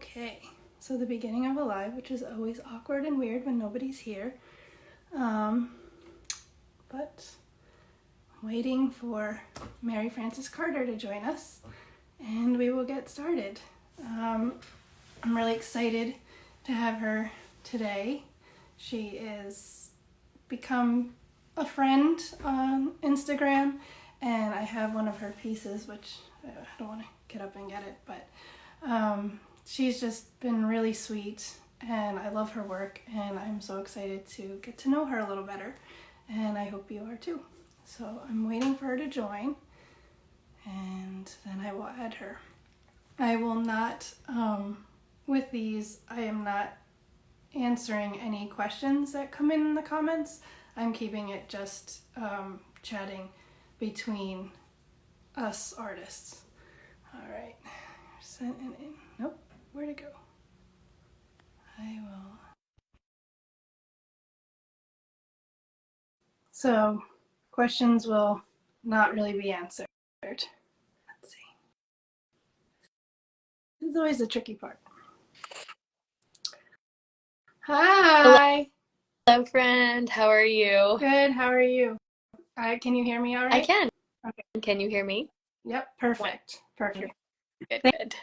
Okay, so the beginning of a live, which is always awkward and weird when nobody's here. But I'm waiting for Maryfrances Carter to join us, and we will get started. I'm really excited to have her today. She is become a friend on Instagram, and I have one of her pieces, which I don't want to get up and get it, but she's just been really sweet, and I love her work, and I'm so excited to get to know her a little better, and I hope you are too. So I'm waiting for her to join, and then I will add her. I will not, with these, I am not answering any questions that come in the comments. I'm keeping it just chatting between us artists. All right, sent it in. Nope, where'd it go? I will. So, questions will not really be answered. Let's see. This is always the tricky part. Hi. Hello, friend. How are you? Good. How are you? Can you hear me all I right? can. Okay. Can you hear me? Yep. Perfect. Perfect. Good, good.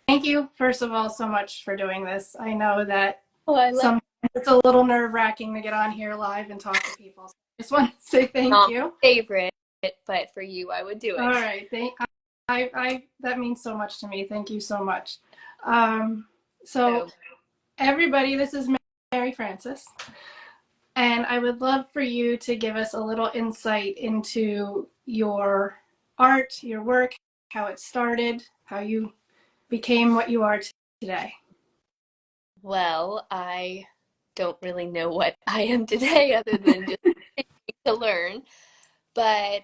Thank you, first of all, so much for doing this. I know that Oh, I love sometimes it's a little nerve-wracking to get on here live and talk to people. So I just want to say thank not you. my favorite, but for you, I would do it. All right. That means so much to me. Thank you so much. So everybody, this is Maryfrances, and I would love for you to give us a little insight into your art, your work, how it started, how you became what you are today. Well, I don't really know what I am today other than just continuing to learn. But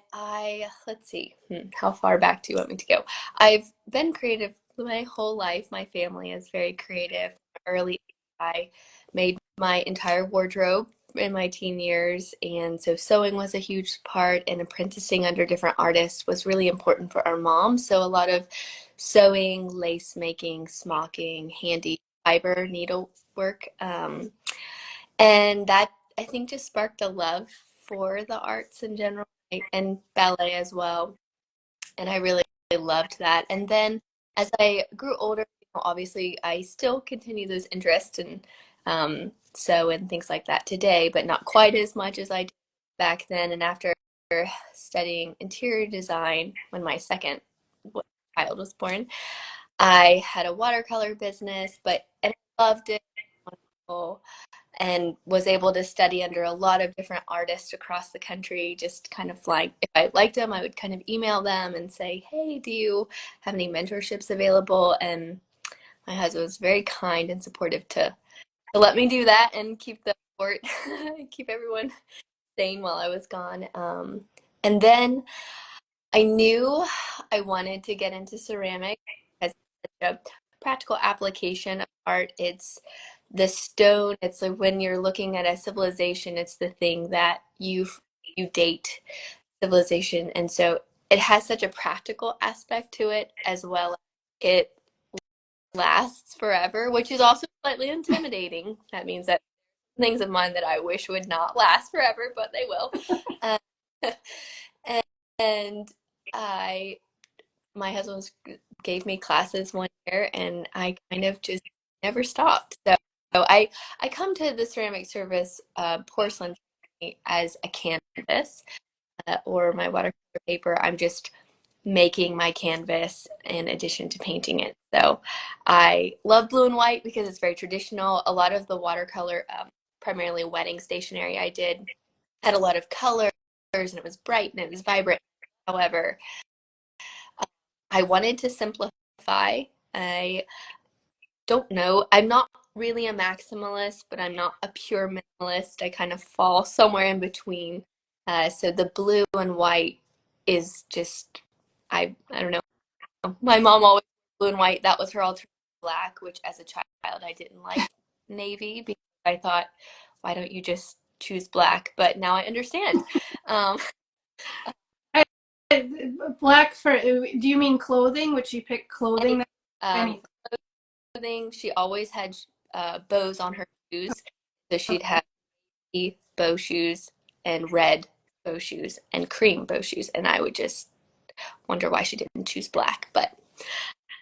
let's see, how far back do you want me to go? I've been creative my whole life. My family is very creative. Early, I made my entire wardrobe in my teen years, and so sewing was a huge part, and apprenticing under different artists was really important for our mom. So a lot of sewing, lace making, smocking, handy fiber needlework, and that I think just sparked a love for the arts in general and ballet as well. And I really loved that. And then as I grew older, obviously I still continue those interests and sew and things like that today, but not quite as much as I did back then. And after studying interior design when my second child was born, I had a watercolor business, and I loved it. And was able to study under a lot of different artists across the country, just kind of like if I liked them, I would kind of email them and say, hey, do you have any mentorships available? And my husband was very kind and supportive to let me do that and keep the support, keep everyone sane while I was gone. And then I knew I wanted to get into ceramic as such a practical application of art. It's the stone. It's like when you're looking at a civilization, it's the thing that you date civilization. And so it has such a practical aspect to it as well as it lasts forever, which is also slightly intimidating. That means that things of mine that I wish would not last forever, but they will. Uh, and I my husband gave me classes one year, and I kind of just never stopped. So I come to the ceramic service porcelain as a canvas or my watercolor paper. I'm just making my canvas in addition to painting it. So I love blue and white because it's very traditional. A lot of the watercolor, primarily wedding stationery I did, had a lot of colors and it was bright and it was vibrant. However, I wanted to simplify. I don't know. I'm not really a maximalist, but I'm not a pure minimalist. I kind of fall somewhere in between. So the blue and white is just, I don't know. My mom always blue and white. That was her alternative black, which as a child I didn't like navy because I thought, why don't you just choose black? But now I understand. Um, Black for, do you mean clothing? Would you pick clothing? um, Anything? clothing. She always had bows on her shoes. So she'd have bow shoes and red bow shoes and cream bow shoes. And I would just wonder why she didn't choose black. But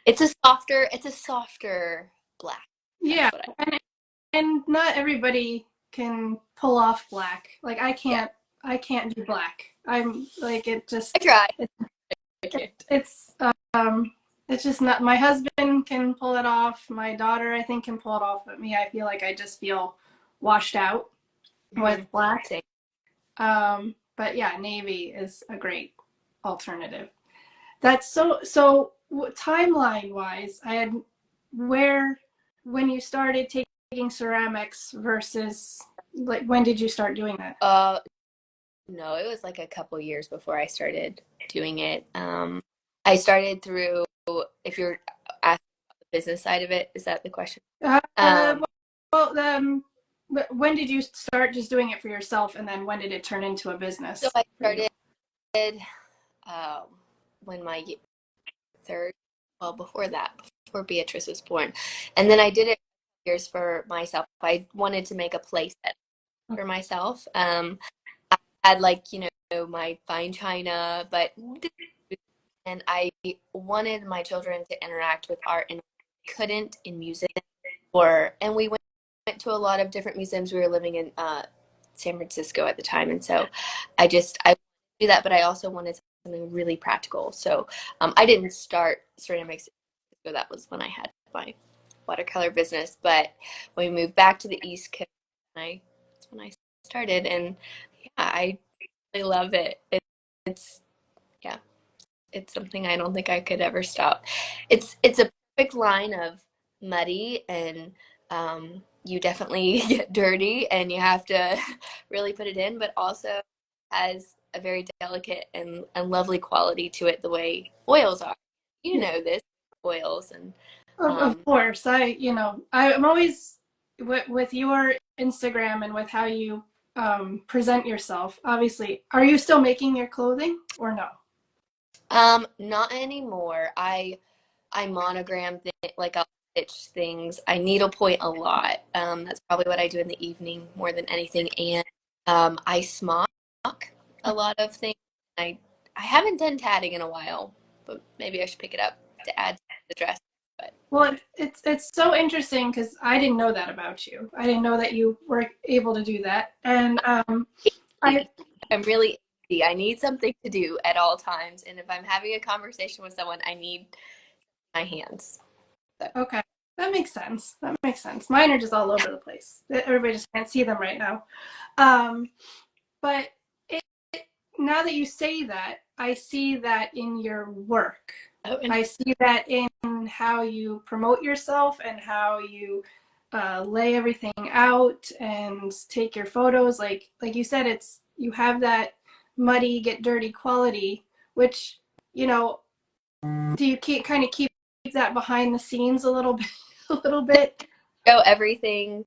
it's a softer black. Yeah, That's what I and not everybody can pull off black. Like yeah. I can't do black. I'm like it I just try. it, I can't. it's it's just not. My husband can pull it off. My daughter I think can pull it off, but me I feel like I just feel washed out with Mm-hmm. black. Same. But yeah, navy is a great alternative. That's so timeline wise. I had where when you started taking ceramics versus like when did you start doing that? No, it was like a couple years before I started doing it. I started through, if you're asking about the business side of it, is that the question? Uh, Um, well, when did you start just doing it for yourself, and then when did it turn into a so business I for you? started um, when my third, well, before that, before Beatrice was born. And then I did it for years for myself. I wanted to make a place for myself. I had like, my fine china, but and I wanted my children to interact with art and couldn't in music and we went to a lot of different museums. We were living in San Francisco at the time, and so I do that, but I also wanted something really practical. So I didn't start ceramics. So that was when I had my watercolor business. But when we moved back to the East Coast, that's when I started, and yeah, I really love it. It's yeah, it's something I don't think I could ever stop. It's a perfect line of muddy and you definitely get dirty and you have to really put it in, but also has a very delicate and lovely quality to it the way oils are. You know this, oils and Of um, course, I'm always with your Instagram and with how you present yourself. Obviously, are you still making your clothing or no? not anymore. I monogram like I'll stitch things. I needlepoint a lot. That's probably what I do in the evening more than anything. And I smock a lot of things. I haven't done tatting in a while, but maybe I should pick it up to add to the dress. But Well, it's so interesting because I didn't know that about you. I didn't know that you were able to do that, and I I'm really I need something to do at all times. And if I'm having a conversation with someone, I need my hands. So. okay, that makes sense. That makes sense. Mine are just all over the place. Everybody just can't see them right now. Um, but it, now that you say that, I see that in your work. Oh, I see that in how you promote yourself and how you lay everything out and take your photos. Like you said, it's you have that muddy, get dirty quality, which you know. Do you keep that behind the scenes a little bit, a little bit? show everything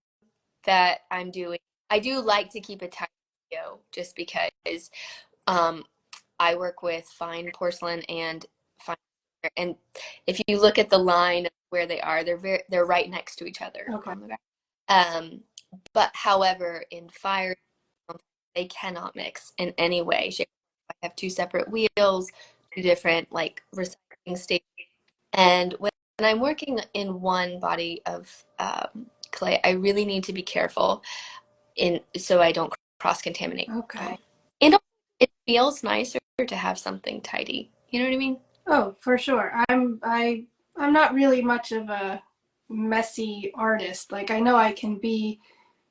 that I'm doing. I do like to keep a tight video just because um, I work with fine porcelain and fine, and if you look at the line of where they are, they're right next to each other Okay. on the back. Um, but however, in fire, they cannot mix in any way, shape. I have two separate wheels, two different like recycling stations, and when I'm working in one body of clay, I really need to be careful in so I don't cross contaminate. Okay. And it feels nicer to have something tidy. You know what I mean? Oh, for sure. I'm not really much of a messy artist. Like I know I can be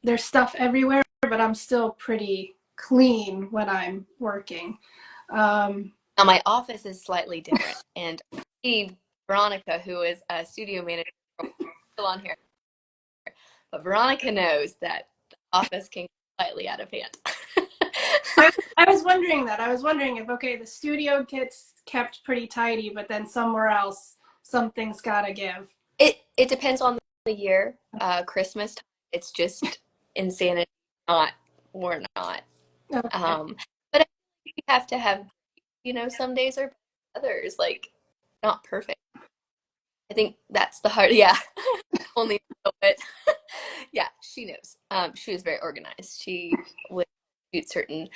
there's stuff everywhere, but I'm still pretty clean when I'm working. Um, Now my office is slightly different, and Veronica, who is a studio manager, still on here, but Veronica knows that the office can get slightly out of hand. I was wondering that. I was wondering if okay, the studio gets kept pretty tidy, but then somewhere else something's gotta give. It depends on the year. Christmas time, it's just insanity. Not we're not. Okay. Um, but I think you have to have, some days are better than others, like not perfect. I think that's the hard, yeah. only know it. Yeah, she knows. She was very organized. She would do certain.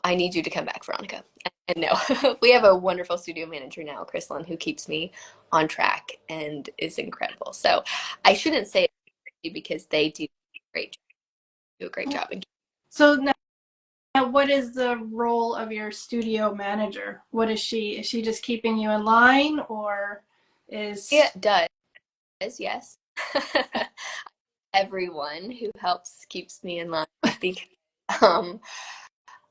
I need you to come back, Veronica. And no, we have a wonderful studio manager now, Chrislyn, who keeps me on track and is incredible. So I shouldn't say it because they great, do a great job. So now, what is the role of your studio manager? What is she? Is she just keeping you in line, or is It does, yes. Everyone who helps keeps me in line because um,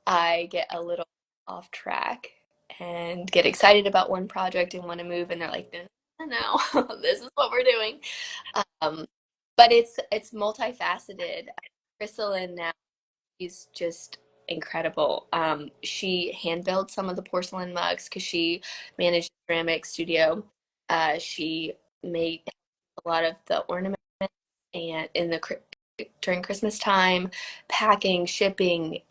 I get a little off track and get excited about one project and want to move, and they're like, no, no, no, this is what we're doing. Um, but it's multifaceted. Crystalline now, she's just incredible. She hand built some of the porcelain mugs because she managed a ceramic studio. She made a lot of the ornaments and in the during Christmas time, packing, shipping.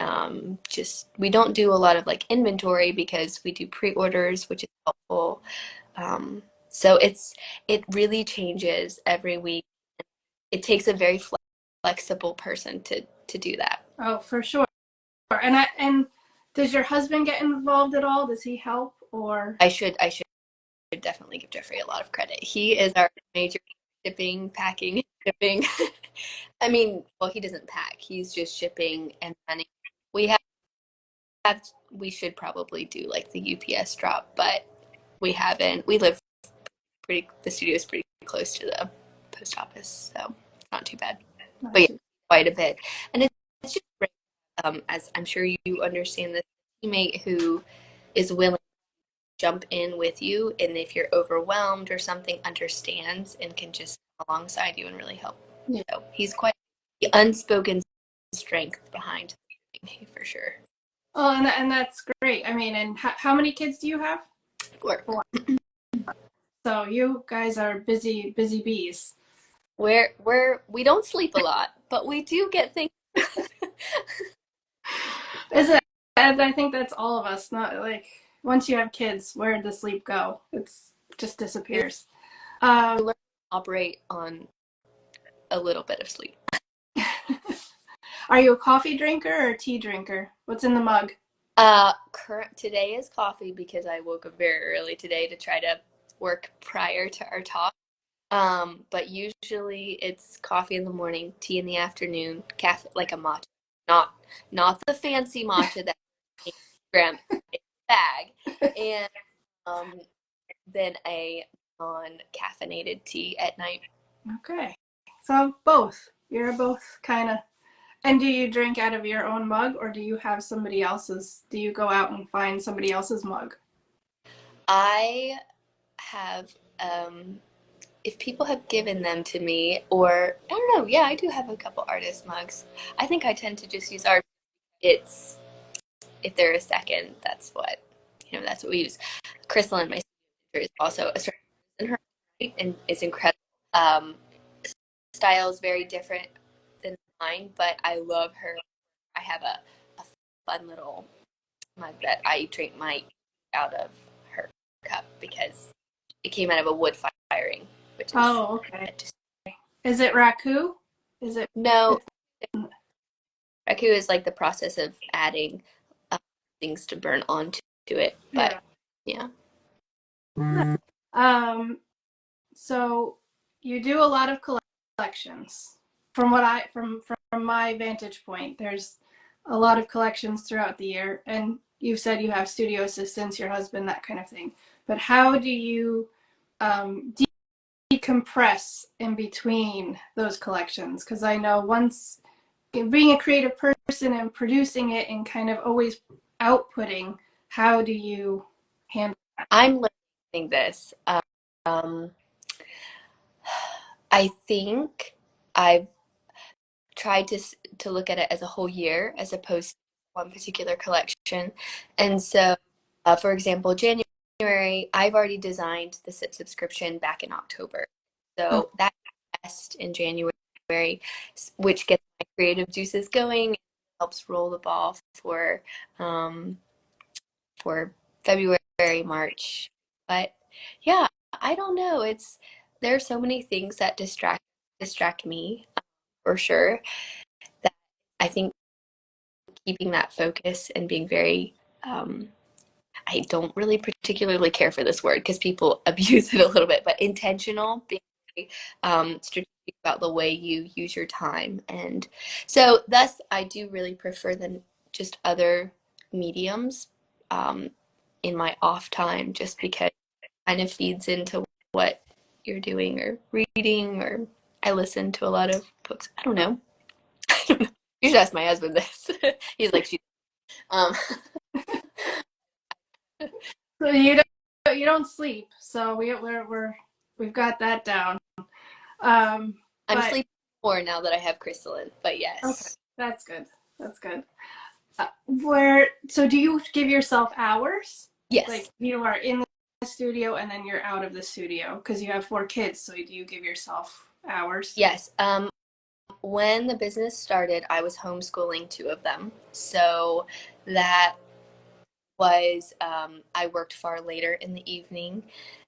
Just we don't do a lot of like inventory because we do pre-orders, which is helpful. So it really changes every week. It takes a very flexible person to do that. oh, for sure. And does your husband get involved at all? Does he help or? I should definitely give Jeffrey a lot of credit. He is our major shipping, packing, shipping. I mean, well, he doesn't pack. He's just shipping and running. We we should probably do like the UPS drop, but we haven't. We live the studio is pretty close to the post office, so it's not too bad. But yeah, quite a bit. And it's just great, as I'm sure you understand, this teammate who is willing to jump in with you, and if you're overwhelmed or something, understands and can just come alongside you and really help. Yeah. So he's quite the unspoken strength behind me for sure. Oh, and that's great. I mean, and how many kids do you have? Four. So you guys are busy bees. We don't sleep a lot, but we do get things. Is it? And I think that's all of us. Not like once you have kids, where did the sleep go? It's just disappears. You learn to operate on a little bit of sleep. Are you a coffee drinker or a tea drinker? What's in the mug? Today is coffee because I woke up very early today to try to work prior to our talk. But usually it's coffee in the morning, tea in the afternoon, cafe like a matcha, not the fancy matcha that Instagram bag, and then a non-caffeinated tea at night. Okay, so both. You're both kind of. And do you drink out of your own mug, or do you have somebody else's? Do you go out and find somebody else's mug? I have if people have given them to me, or I don't know, yeah, I do have a couple artist mugs. I think I tend to just use art. It's if they're a second, that's what that's what we use. Crystal and my sister is also a certain in her right, and is incredible. Um, Style is very different than mine, but I love her. I have a fun little mug that I drink my out of her cup because it came out of a wood firing, which is Oh, okay. Is it raku? Is it? no. Raku is like the process of adding things to burn onto it, but yeah. So you do a lot of collections. From my vantage point, there's a lot of collections throughout the year, and you've said you have studio assistants, your husband, that kind of thing. But how do you um, decompress in between those collections? Because I know once being a creative person and producing it and kind of always outputting, how do you handle that? I'm learning this. Um, I think I've tried to look at it as a whole year as opposed to one particular collection. And so, for example, January, I've already designed the SIP subscription back in October. So that best in January, which gets my creative juices going, helps roll the ball um, for February, March. But yeah, I don't know. There are so many things that distract distract me for sure. That I think keeping that focus and being very I don't really particularly care for this word because people abuse it a little bit, but intentional, being very, strategic about the way you use your time. And so, thus, I do really prefer than just other mediums um, in my off time, just because it kind of feeds into what you're doing or reading, or I listen to a lot of books. I don't know. I don't know. You should ask my husband this. He's like, she. Um, So you don't sleep, so we've got that down. Um, I'm but sleeping more now that I have crystalline, but okay, yes. that's good. That's good. Where so do you give yourself hours? Like Yes. you are in the studio and then you're out of the studio because you have 4 kids. So do you give yourself hours? Yes. When the business started, I was homeschooling two of them. So that was, I worked far later in the evening.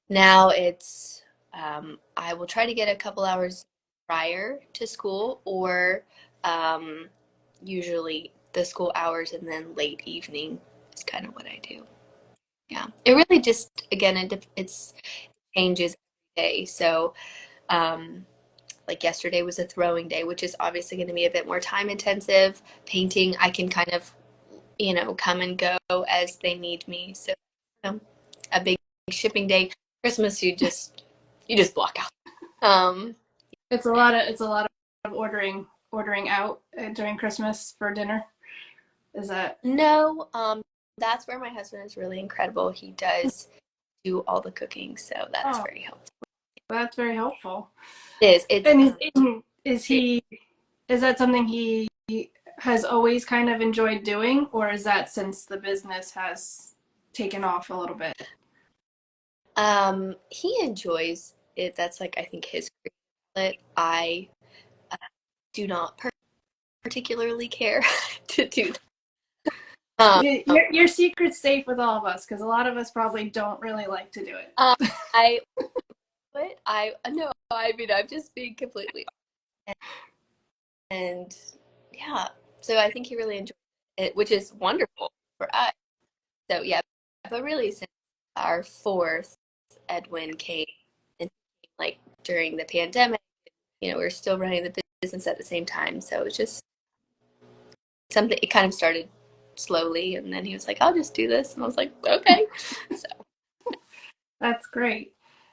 Now it's, I will try to get a couple hours prior to school or um, usually the school hours and then late evening is kind of what I do. Yeah. It really just, again, it's changes every day. So, um, like yesterday was a throwing day, which is obviously going to be a bit more time intensive. Painting, I can kind of, come and go as they need me. So, a big shipping day. Christmas, you just block out. Um, It's a lot of ordering out during Christmas for dinner. Is that no, that's where my husband is really incredible. He does do all the cooking, so that's oh, very helpful. that's very helpful. It is. It's And is that something he has always kind of enjoyed doing, or is that since the business has taken off a little bit? he enjoys it. That's like I think his outlet. I do not particularly care to do that. Your secret's safe with all of us because a lot of us probably don't really like to do Um, it. I but I no, I mean I'm just being completely and yeah. So I think he really enjoyed it, which is wonderful for us. So yeah, but really since our fourth, Edwin came and like during the pandemic, we were still running the business at the same time. So it was just something. It kind of started slowly, and then he was like, "I'll just do this," and I was like, "Okay." So That's great.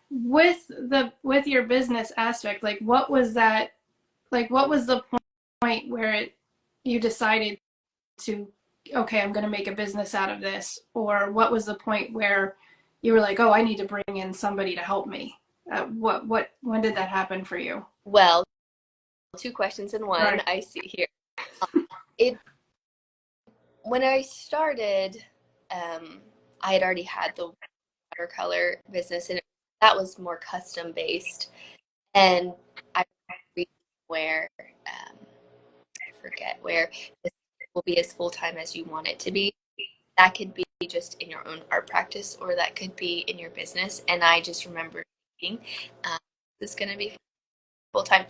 With your business aspect, like what was that? Like what was the point where you decided to, okay, I'm going to make a business out of this, or what was the point where you were like, oh, I need to bring in somebody to help me? When did that happen for you? well, two questions in one. Right. I see here. It when I started, I had already had the watercolor business, and that was more custom based. And I read where I forget where this will be as full time as you want it to be. That could be just in your own art practice, or that could be in your business. And I just remember thinking, this is going to be full time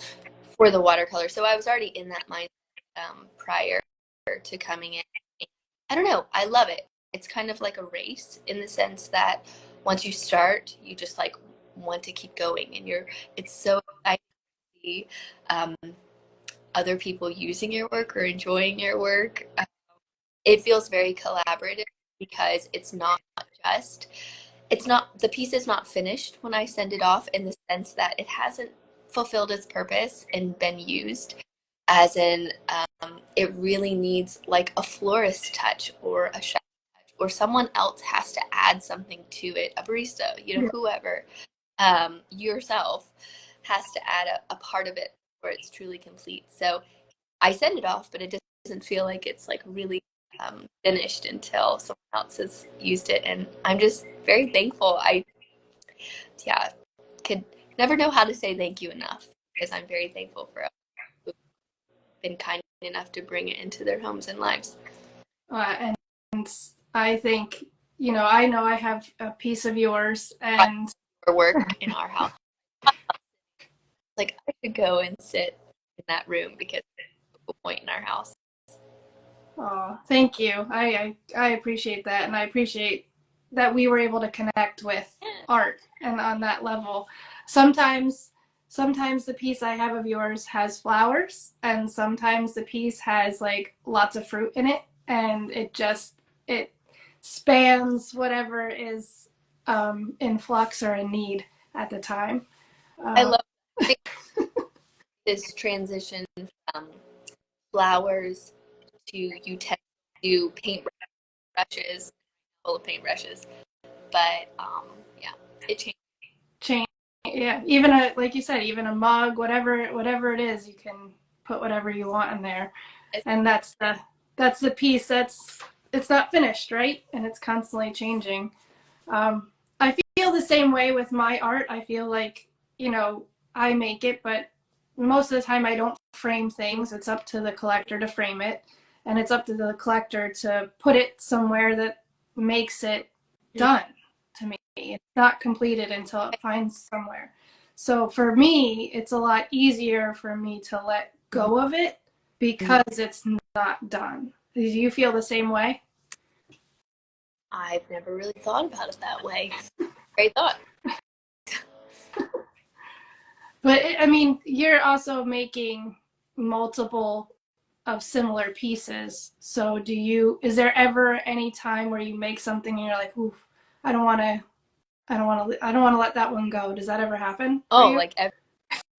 for the watercolor. So I was already in that mindset prior to coming in. I don't know. I love it. It's kind of like a race in the sense that once you start, you just like want to keep going, and it's so exciting to see other people using your work or enjoying your work. It feels very collaborative because just it's not the piece is not finished when I send it off in the sense that it hasn't fulfilled its purpose and been used as in it really needs like a florist touch or a chef touch or someone else has to add something to it, a barista, Yeah. whoever, yourself has to add a part of it where it's truly complete. So I send it off, but it doesn't feel like it's like really finished until someone else has used it. And I'm just very thankful. Yeah, could never know how to say thank you enough because I'm very thankful for who've been kind enough to bring it into their homes and lives. And I think, I know I have a piece of yours, and Or work in our house. Like I should go and sit in that room because it's a point in our house. Oh, thank you. I appreciate that, and I appreciate that we were able to connect with art and on that level. Sometimes sometimes the piece I have of yours has flowers, and sometimes the piece has like lots of fruit in it, and it spans whatever is in flux or in need at the time. I Um, love this transition from flowers to utensils to paintbrushes, full of paintbrushes. But yeah, it changed. change, yeah, even a, like you said, even a mug, whatever it is, you can put whatever you want in there, and that's the piece that's, it's not finished, right, and it's constantly changing. I feel the same way with my art. I feel like, you know, I make it, but most of the time I don't frame things. It's up to the collector to frame it, and it's up to the collector to put it somewhere that makes it done to me. It's not completed until it finds somewhere. So for me, it's a lot easier for me to let go of it because it's not done. Do you feel the same way? I've never really thought about it that way. Great thought. But I mean, you're also making multiple of similar pieces. So is there ever any time where you make something and you're like, oof, I don't want to, I don't want to let that one go. Does that ever happen for Oh, you? like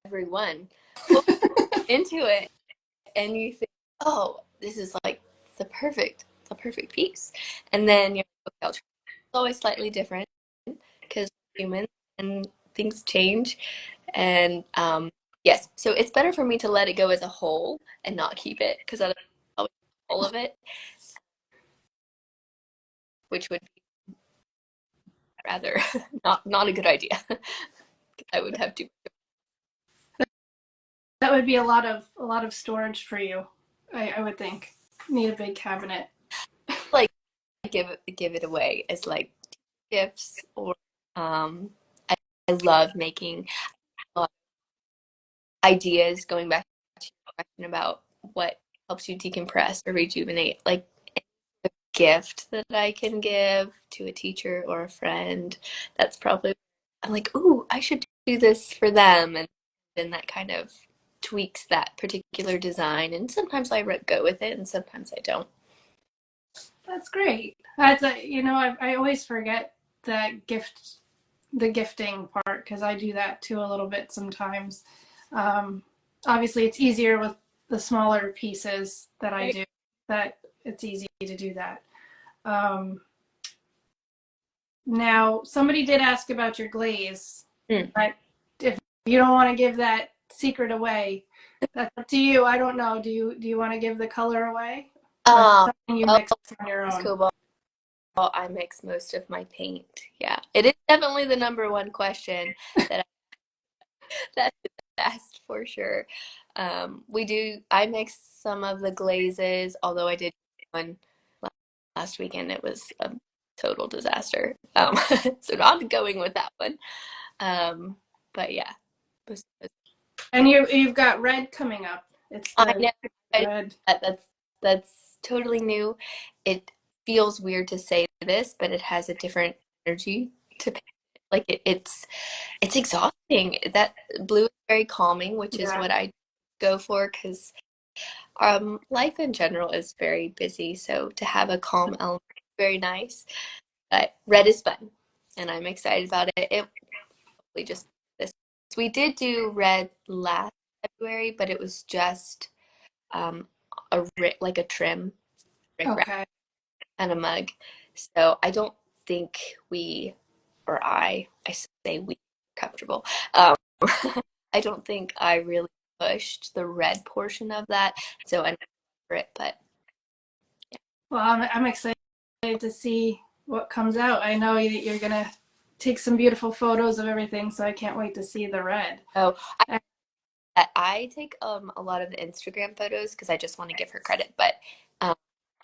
everyone. Well, into it and you think, oh, this is like the perfect piece. And then you're like, okay, I'll try. It's always slightly different because we're humans and things change. And yes, so it's better for me to let it go as a whole and not keep it because I always all of it, which would be rather not a good idea. I would have to That would be a lot of storage for you. I would think. Need a big cabinet. like give it away as like gifts or um I love making ideas going back to your question about what helps you decompress or rejuvenate, like a gift that I can give to a teacher or a friend. That's probably, I'm like, ooh, I should do this for them. And then that kind of tweaks that particular design. And sometimes I go with it and sometimes I don't. That's great. That's I always forget that the gifting part because I do that too a little bit sometimes. Um, Obviously, it's easier with the smaller pieces that I Right. do. That it's easy to do that. Um, Now, somebody did ask about your glaze, Hmm. but if you don't want to give that secret away, that's up to you. I don't know. Do you want to give the color away, or is it Um, something you well, mix on your it's own? cobalt. I mix most of my paint. Yeah, it is definitely the number one question that that is asked for sure. I mixed some of the glazes, although I did one last weekend. It was a total disaster. So not going with that one. Um, but yeah, And you've got red coming up. It's I the know red. that's totally new. It feels weird to say this, but it has a different energy to paint. Like it's exhausting. That blue is very calming, which is Yeah. what I go for because life in general is very busy. So to have a calm element is very nice. But red is fun, and I'm excited about it. It we just this we did do red last February, but it was just um like a trim, rickrack, Okay. and a mug. So I don't think we or I say we comfortable. Um, I don't think I really pushed the red portion of that, so I'm for it. But Well, I'm excited to see what comes out. I know that you're gonna take some beautiful photos of everything, so I can't wait to see the red. oh, I take a lot of the Instagram photos because I just want to give her credit. But um,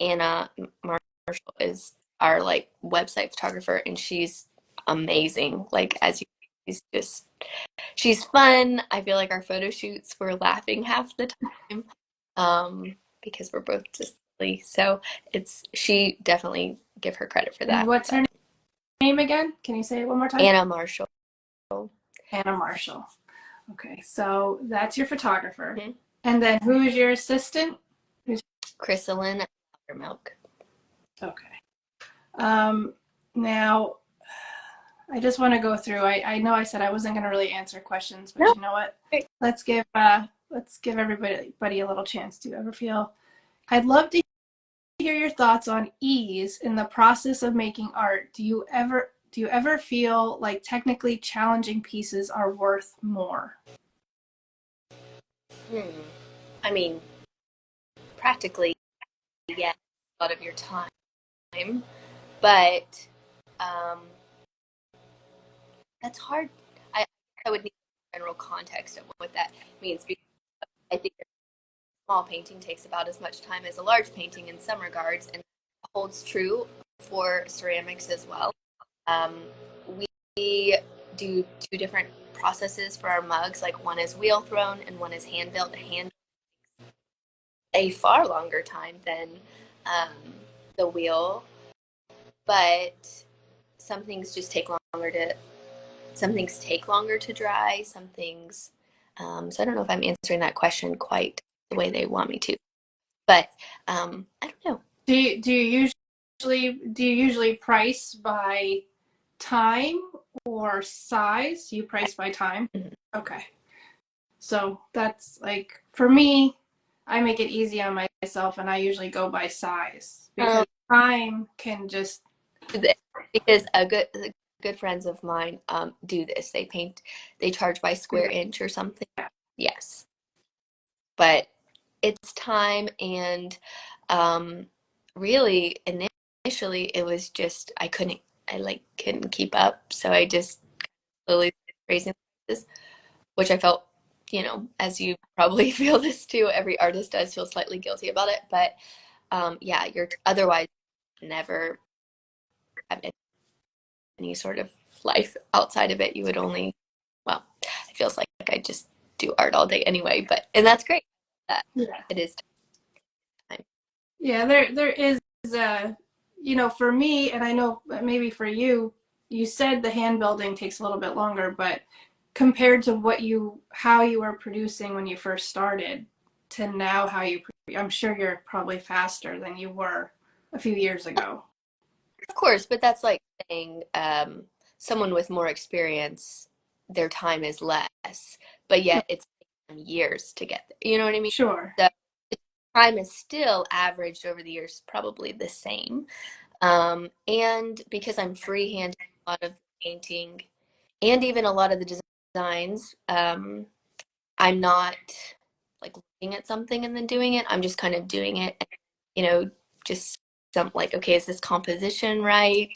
Anna Marshall is our like website photographer, and she's amazing. Like as you just she's fun. I feel like our photo shoots we're laughing half the time, because we're both just silly. So she definitely give her credit for And that. what's her But name again? Can you say it one more time? Anna Marshall. Anna Marshall. Okay, so that's your photographer. Mhm. And then who is your assistant? Chrysalin Milk. Okay. Now, I just want to go through. I know I said I wasn't going to really answer questions, but No. you know what? Great. Let's give everybody a little chance. Do you ever feel? I'd love to hear your thoughts on ease in the process of making art. Do you ever feel like technically challenging pieces are worth more? I mean, practically, yes, a lot of your time, but um, that's hard. I would need general context of what that means because I think a small painting takes about as much time as a large painting in some regards, and holds true for ceramics as well. Um, we do two different processes for our mugs. Like one is wheel thrown and one is hand built. Hand a far longer time than um, the wheel, but some things just take longer to some things take longer to dry. Some things, so I don't know if I'm answering that question quite the way they want me to, but I don't know. Do you usually price by time or size? You price by time? Mhm. Okay. So that's like for me, I make it easy on myself and I usually go by size Um, because time can just because good friends of mine do this. They charge by square inch or something. Yes, but it's time and um, really initially it was just I like couldn't keep up, so I just slowly started raising prices, which I felt, as you probably feel this too, every artist does feel slightly guilty about it, but yeah, you're otherwise never have any sort of life outside of it. You would only, well, it feels like I just do art all day anyway, and that's great that yeah. it is time. Yeah, there is for me, and I know maybe for you, you said the hand building takes a little bit longer, but compared to how you were producing when you first started to now I'm sure you're probably faster than you were a few years ago. Of course, but that's like saying someone with more experience, their time is less, but yet it's taken them years to get there. You know what I mean? Sure. So the time is still averaged over the years, probably the same. And because I'm freehanding a lot of the painting and even a lot of the designs, I'm not like looking at something and then doing it. I'm just kind of doing it, and, just some like, okay, is this composition right?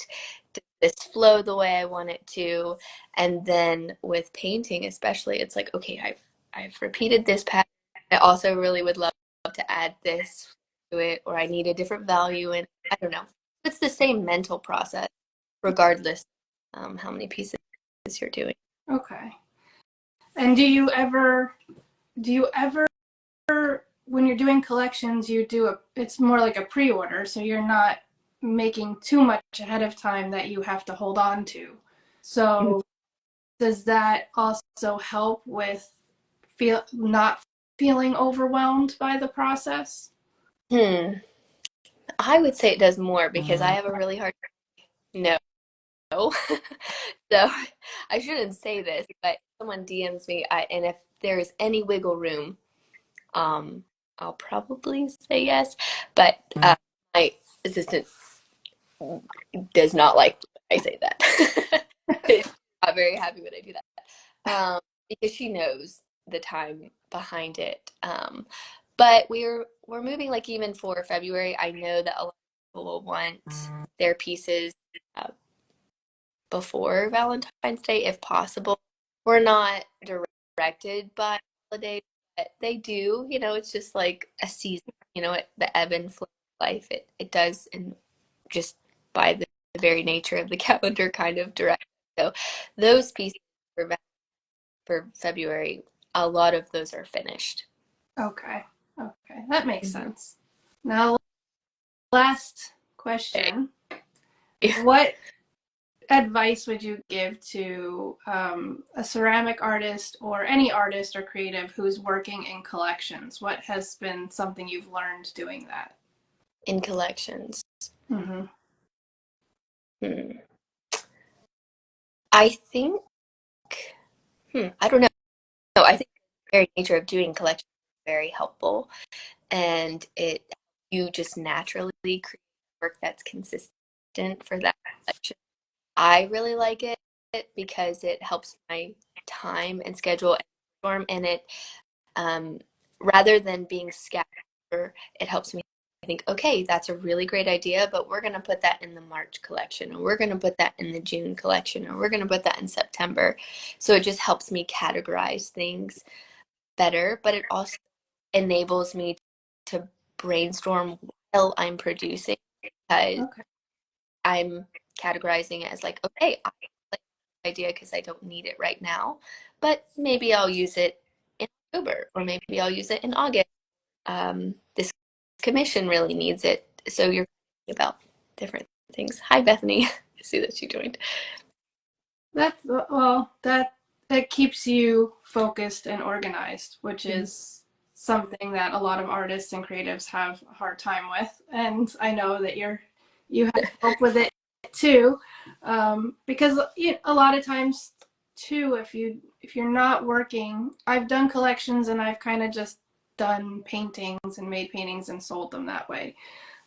Does this flow the way I want it to? And then with painting, especially, it's like, okay, I've repeated this pattern. I also really would love to add this to it, or I need a different value, and I don't know. It's the same mental process, regardless how many pieces you're doing. Okay. And do you ever when you're doing collections, it's more like a pre-order, so you're not making too much ahead of time that you have to hold on to. So does that also help with not feeling overwhelmed by the process? Hmm. I would say it does more because I have a really hard no. So I shouldn't say this, but someone DMs me, and if there is any wiggle room, um, I'll probably say yes. But my assistant does not like when I say that. She's not very happy when I do that, because she knows the time behind it. But we're moving, like, even for February. I know that a lot of people will want their pieces uh, before Valentine's Day if possible. We're not directed by holidays, but they do. It's just like a season. The ebb and flow of life. It does, and just by the very nature of the calendar, kind of direct. So those pieces for February, a lot of those are finished. Okay. Okay. That makes Mhm. sense. Now, last Okay. question. What advice would you give to a ceramic artist or any artist or creative who's working in collections? What has been something you've learned doing that? In collections. Mm-hmm. Hmm. I think, I don't know. No, I think the very nature of doing collections is very helpful, and you just naturally create work that's consistent for that collection. I really like it because it helps my time and schedule and form, and it um, rather than being scattered, it helps me think, okay, that's a really great idea, but we're going to put that in the March collection, or we're going to put that in the June collection, or we're going to put that in September. So it just helps me categorize things better, but it also enables me to brainstorm while I'm producing because Okay. I'm categorizing it as like, okay, I like this idea because I don't need it right now, but maybe I'll use it in October, or maybe I'll use it in August. This commission really needs it. So you're thinking about different things. Hi, Bethany. I see that you joined. That's well, that keeps you focused and organized, which Mhm. is something that a lot of artists and creatives have a hard time with. And I know that you have help with it too, because a lot of times too, if you're not working, I've done collections and I've kind of just done paintings and made paintings and sold them that way.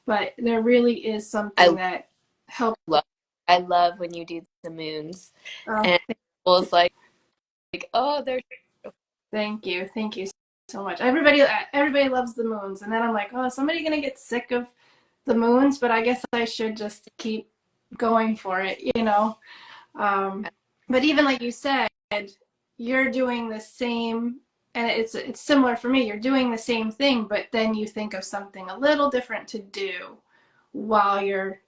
But there really is something I that helps. love I love when you do the moons Uh, and people's like, oh, they're Thank you so much. Everybody loves the moons, and then I'm like, oh, is somebody gonna get sick of the moons? But I guess I should just keep going for it, you know. Um, but even like you said, you're doing the same, and it's similar for me. You're doing the same thing, but then you think of something a little different to do while you're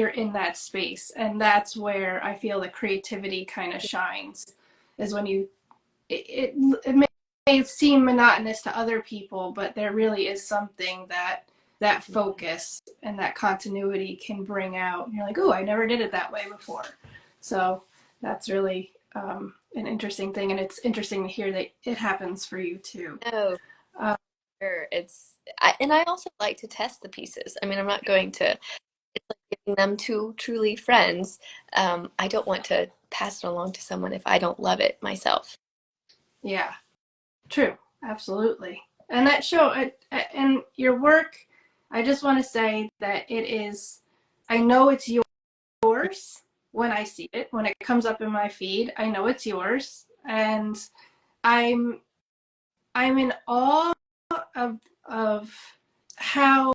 in that space, and that's where I feel the creativity kind of shines. Is when it may seem monotonous to other people, but there really is something that focus and that continuity can bring out. And you're like, oh, I never did it that way before. So that's really an interesting thing, and it's interesting to hear that it happens for you too. no, Uh, sure. And I also like to test the pieces. I mean, I'm not going to it's like giving them to truly friends. I don't want to pass it along to someone if I don't love it myself. yeah, true, absolutely. And that show and your work. I just want to say that it is. I know it's yours when I see it. When it comes up in my feed, I know it's yours, and I'm I'm in awe of how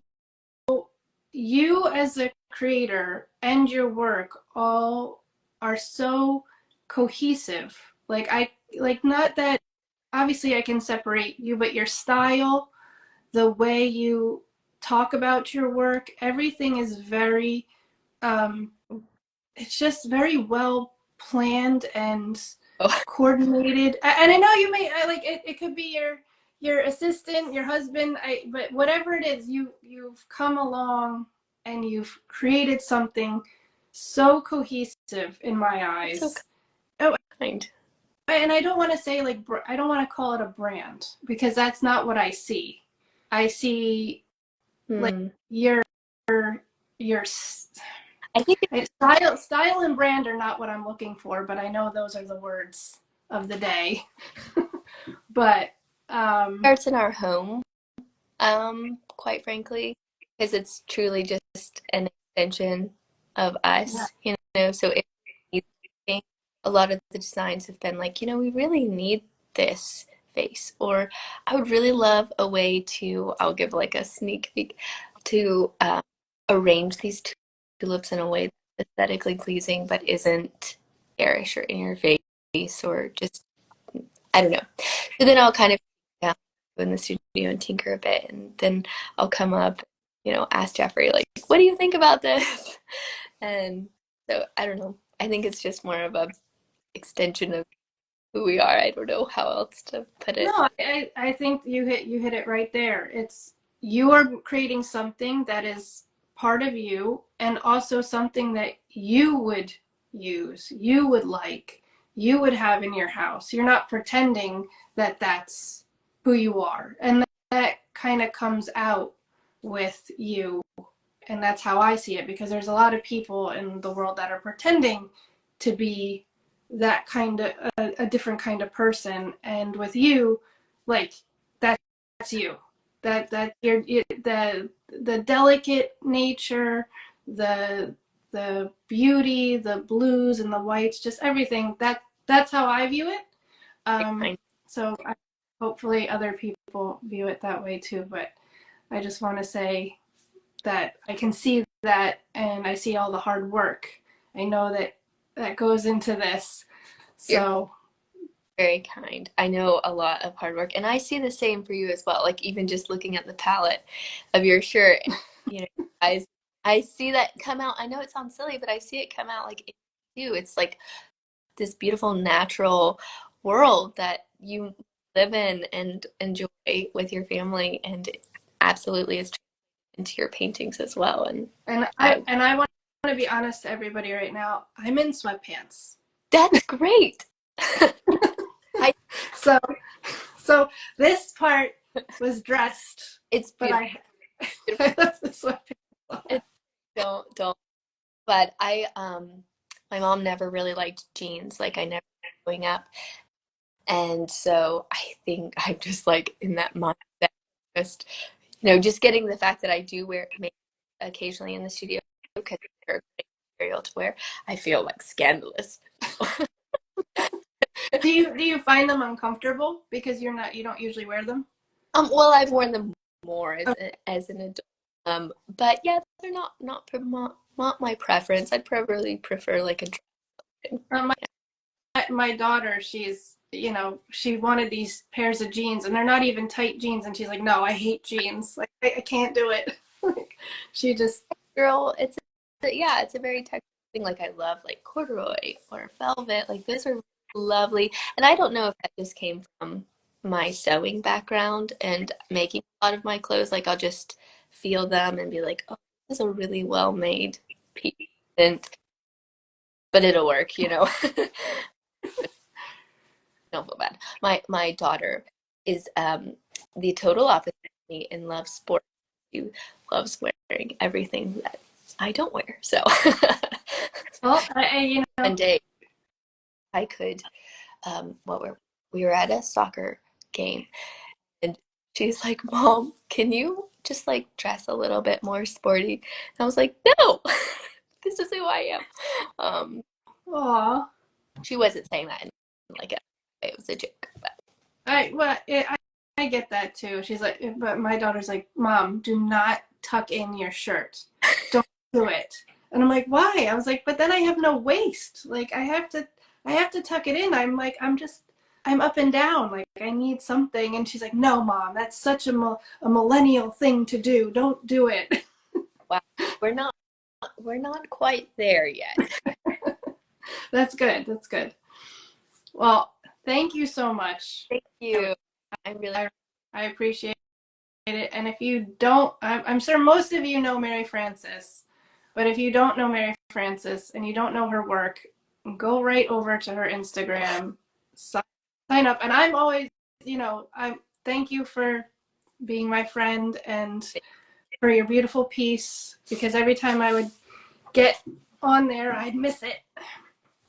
you as a creator and your work all are so cohesive. Like not that obviously I can separate you, but your style, the way you talk about your work, everything is very um, it's just very well planned and Oh, coordinated. And I know you may like it could be your assistant, your husband, but whatever it is, you've come along and you've created something so cohesive in my that's so eyes. Oh, kind. and I don't want to say like I don't want to call it a brand because that's not what I see. I see like Hmm. your your I think it style and brand are not what I'm looking for, but I know those are the words of the day. But starts in our home, quite frankly, because it's truly just an extension of yeah, us, you know. So if we need anything, a lot of the designs have been like, we really need this face, or I would really love a way to, I'll give like a sneak peek, to arrange these tulips in a way that's aesthetically pleasing but isn't garish or in your face or just I don't know. So then I'll kind of down in the studio and tinker a bit, and then I'll come up, ask Jeffrey like, "What do you think about this?" And so I don't know. I think it's just more of a extension of who we are. I don't know how else to put it. No, I think you hit it right there. It's you are creating something that is part of you and also something that you would use, you would like, you would have in your house. You're not pretending that that's who you are. And that kind of comes out with you. And that's how I see it because there's a lot of people in the world that are pretending to be that kind of a different kind of person, and with you, like that's you. That the delicate nature, the the beauty, the blues and the whites, just everything. That's how I view it. Um, Kind so hopefully other people view it that way too. But I just want to say that I can see that, and I see all the hard work. I know that goes into this. You're So very kind. I know a lot of hard work, and I see the same for you as well. Like even just looking at the palette of your shirt, you know, I see that come out. I know it sounds silly, but I see it come out like in you. It's like this beautiful natural world that you live in and enjoy with your family, and absolutely is into your paintings as well. And I I want to be honest to everybody right now. I'm in sweatpants. that's great. I So so this part was dressed, it's but beautiful. I left the sweatpants on. It's, don't. But my mom never really liked jeans. Like I never growing up, and so I think I'm just like in that mindset, just just getting the fact that I do wear make occasionally in the studio because they're a great material to wear. I feel like scandalous. Do you find them uncomfortable because you don't usually wear them? Well, I've worn them more Oh, as an adult. But yeah, they're not my preference. I'd probably prefer like a dress. my my daughter, she wanted these pairs of jeans, and they're not even tight jeans, and she's like, no, I hate jeans, like I can't do it. Like, she just Girl, yeah, it's a very technical thing. Like I love like corduroy or velvet. Like those are lovely. And I don't know if that just came from my sewing background and making a lot of my clothes. Like I'll just feel them and be like, oh, this is a really well made piece. And but it'll work. Don't feel bad. My daughter is the total opposite of me and loves sports. She loves wearing everything that I don't wear. So well one day I could what were we were at a soccer game and she's like, Mom, can you just like dress a little bit more sporty? And I was like, no, this is who I am. aw. She wasn't saying that in like it was a joke, but I get that too. She's like, but my daughter's like, Mom, do not tuck in your shirt, don't do it. And I'm like, why? I was like, but then I have no waist, like I have to tuck it in. I'm like, I'm up and down, like I need something. And she's like, no, Mom, that's such a millennial thing to do, don't do it. wow, we're not we're not quite there yet. That's good. Well, thank you so much. Thank you. I'm really I appreciate it. And if you don't, I'm sure most of you know Maryfrances, but if you don't know Maryfrances and you don't know her work, go right over to her Instagram, sign up. And I'm always, I thank you for being my friend and for your beautiful piece, because every time I would get on there, I'd miss it.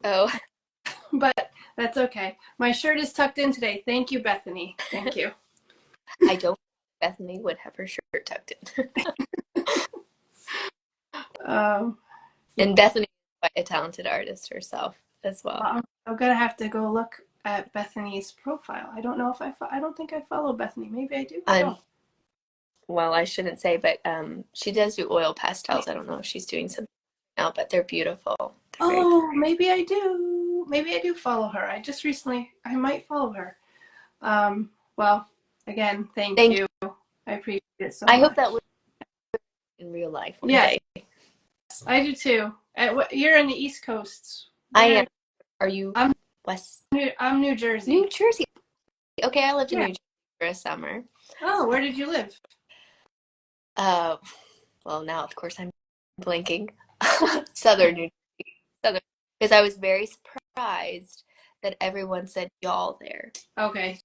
oh But that's okay. My shirt is tucked in today. Thank you, Bethany. Thank you. I don't Bethany would have her shirt tucked in. Um, And Bethany is quite a talented artist herself as well. well, I'm gonna have to go look at Bethany's profile. I don't know if I don't think I follow Bethany. Maybe I do. I Um, don't. well, I shouldn't say, but she does do oil pastels. I don't know if she's doing something now, but they're beautiful. They're very Oh, maybe I do. Maybe I do follow her. I might follow her. Well, again, thank thank you. you. I appreciate it so I hope much. that will in real life one Yes, day. I do too. You're in the East Coast. I am. Where? Are you I'm West I'm New Jersey. New Jersey. Okay, I lived in Yeah. New Jersey for a summer. Oh, where did you live? Uh, well, now of course I'm blinking. Southern New Jersey. Southern, because I was very surprised that everyone said y'all there. Okay.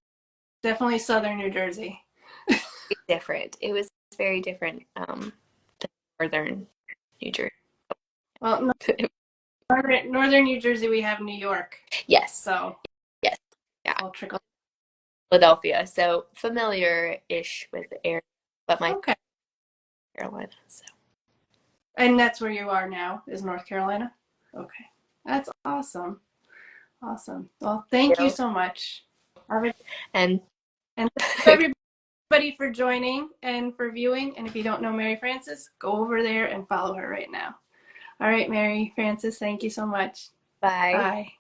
Definitely southern New Jersey. It's different. It was very different than northern New Jersey. Well, northern New Jersey, we have New York. Yes. So Yes. Yeah. I'll trickle. Philadelphia. So familiar-ish with the area, but my Okay. Carolina. So And that's where you are now, is North Carolina? Okay. That's awesome. Awesome. Well, thank you so much. and And thank you everybody for joining and for viewing. And if you don't know Mary Frances, go over there and follow her right now. All right, Mary Frances, thank you so much. bye. Bye.